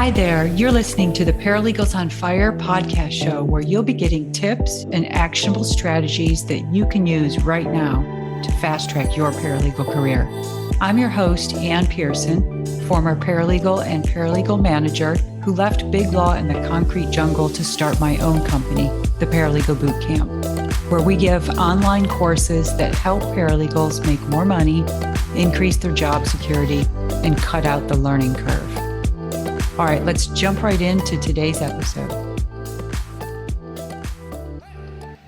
Hi there, you're listening to the Paralegals on Fire podcast show, where you'll be getting tips and actionable strategies that you can use right now to fast track your paralegal career. I'm your host, Ann Pearson, former paralegal and paralegal manager who left big law in the concrete jungle to start my own company, the Paralegal Bootcamp, where we give online courses that help paralegals make more money, increase their job security, and cut out the learning curve. All right, let's jump right into today's episode.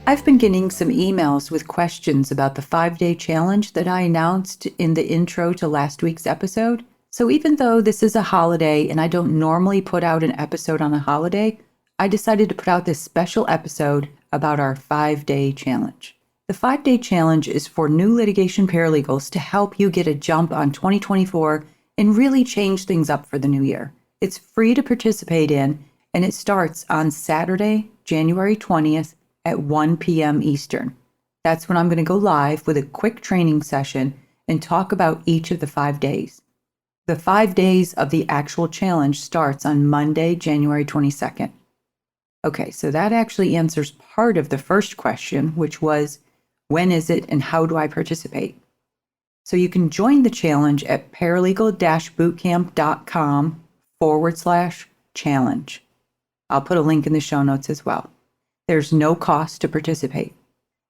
I've been getting some emails with questions about the 5-day challenge that I announced in the intro to last week's episode. So even though this is a holiday and I don't normally put out an episode on a holiday, I decided to put out this special episode about our 5-day challenge. The 5-day challenge is for new litigation paralegals to help you get a jump on 2024 and really change things up for the new year. It's free to participate in, and it starts on Saturday, January 20th at 1 p.m. Eastern. That's when I'm going to go live with a quick training session and talk about each of the 5 days. The 5 days of the actual challenge starts on Monday, January 22nd. Okay, so that actually answers part of the first question, which was, when is it and how do I participate? So you can join the challenge at paralegal-bootcamp.com/challenge. I'll put a link in the show notes as well. There's no cost to participate.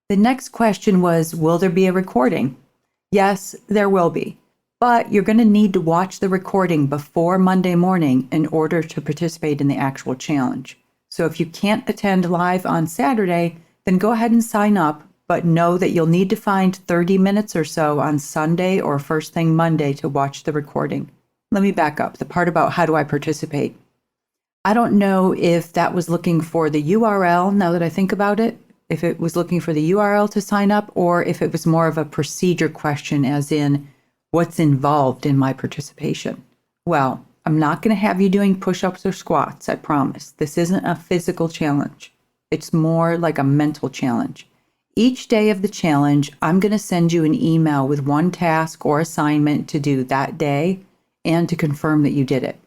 The next question was, will there be a recording? Yes, there will be, but you're going to need to watch the recording before Monday morning in order to participate in the actual challenge. So if you can't attend live on Saturday, then go ahead and sign up, but know that you'll need to find 30 minutes or so on Sunday or first thing Monday to watch the recording. Let me back up, the part about how do I participate. I don't know if that was looking for the URL, now that I think about it, if it was looking for the URL to sign up, or if it was more of a procedure question, as in, what's involved in my participation? Well, I'm not going to have you doing push-ups or squats, I promise. This isn't a physical challenge. It's more like a mental challenge. Each day of the challenge, I'm going to send you an email with one task or assignment to do that day and to confirm that you did it.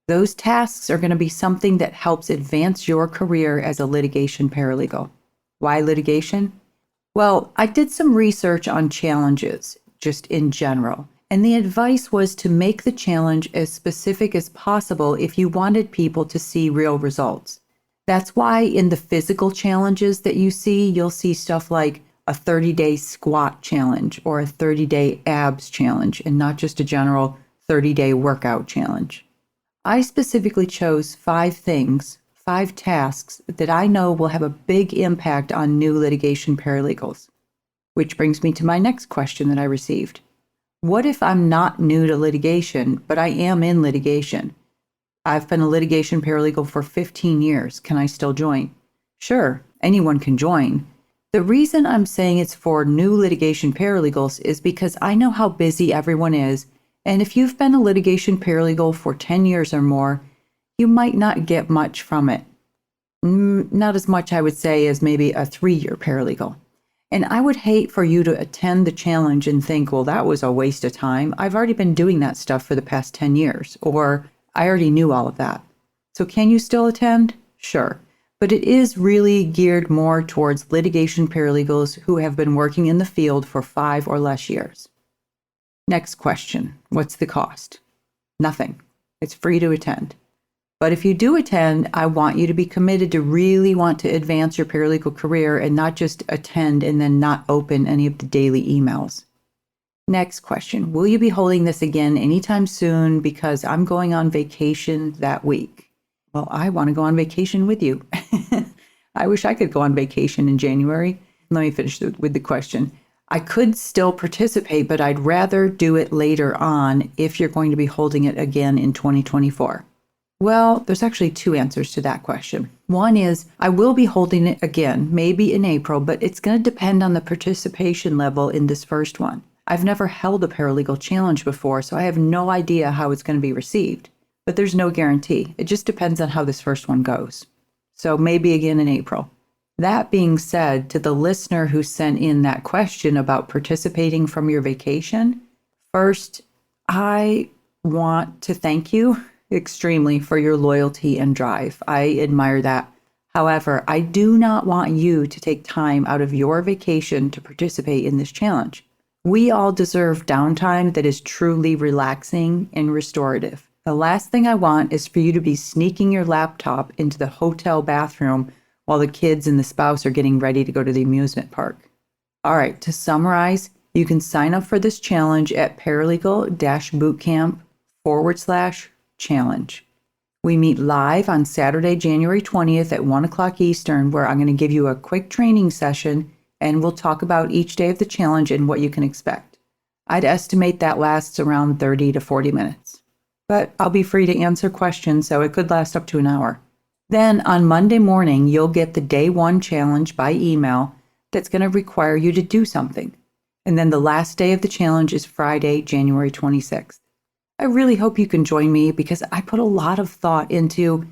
Those tasks are going to be something that helps advance your career as a litigation paralegal. Why litigation? Well, I did some research on challenges, just in general, and the advice was to make the challenge as specific as possible if you wanted people to see real results. That's why in the physical challenges that you see, you'll see stuff like a 30-day squat challenge or a 30-day abs challenge, and not just a general 30-day workout challenge. I specifically chose 5 things, 5 tasks that I know will have a big impact on new litigation paralegals. Which brings me to my next question that I received. What if I'm not new to litigation, but I am in litigation? I've been a litigation paralegal for 15 years. Can I still join? Sure, anyone can join. The reason I'm saying it's for new litigation paralegals is because I know how busy everyone is, and if you've been a litigation paralegal for 10 years or more, you might not get much from it. Not as much, I would say, as maybe a 3-year paralegal. And I would hate for you to attend the challenge and think, well, that was a waste of time. I've already been doing that stuff for the past 10 years, or I already knew all of that. So can you still attend? Sure. But it is really geared more towards litigation paralegals who have been working in the field for 5 or less years. Next question. What's the cost? Nothing. It's free to attend. But if you do attend, I want you to be committed to really want to advance your paralegal career and not just attend and then not open any of the daily emails. Next question. Will you be holding this again anytime soon? Because I'm going on vacation that week. Well, I want to go on vacation with you. I wish I could go on vacation in January. Let me finish with the question. I could still participate, but I'd rather do it later on if you're going to be holding it again in 2024. Well, there's actually 2 answers to that question. One is I will be holding it again, maybe in April, but it's going to depend on the participation level in this first one. I've never held a paralegal challenge before, so I have no idea how it's going to be received. But there's no guarantee. It just depends on how this first one goes. So maybe again in April. That being said, to the listener who sent in that question about participating from your vacation, first, I want to thank you extremely for your loyalty and drive. I admire that. However, I do not want you to take time out of your vacation to participate in this challenge. We all deserve downtime that is truly relaxing and restorative. The last thing I want is for you to be sneaking your laptop into the hotel bathroom while the kids and the spouse are getting ready to go to the amusement park. All right, to summarize, you can sign up for this challenge at paralegal-bootcamp/challenge. We meet live on Saturday, January 20th at 1 o'clock Eastern, where I'm going to give you a quick training session and we'll talk about each day of the challenge and what you can expect. I'd estimate that lasts around 30 to 40 minutes. But I'll be free to answer questions, so it could last up to an hour. Then on Monday morning, you'll get the day 1 challenge by email that's going to require you to do something. And then the last day of the challenge is Friday, January 26th. I really hope you can join me because I put a lot of thought into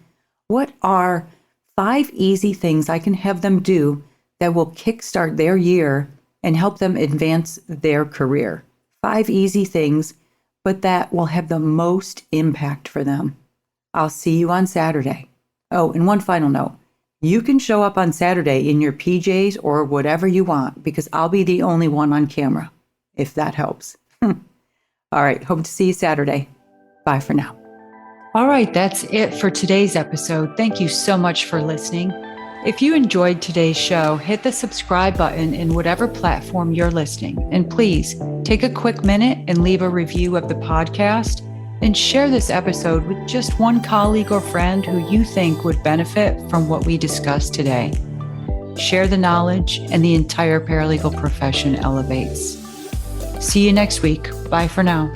what are 5 easy things I can have them do that will kickstart their year and help them advance their career. 5 easy things, but that will have the most impact for them. I'll see you on Saturday. Oh, and one final note. You can show up on Saturday in your PJs or whatever you want because I'll be the only one on camera, if that helps. All right, hope to see you Saturday. Bye for now. All right, that's it for today's episode. Thank you so much for listening. If you enjoyed today's show, hit the subscribe button in whatever platform you're listening. And please take a quick minute and leave a review of the podcast and share this episode with just one colleague or friend who you think would benefit from what we discussed today. Share the knowledge and the entire paralegal profession elevates. See you next week. Bye for now.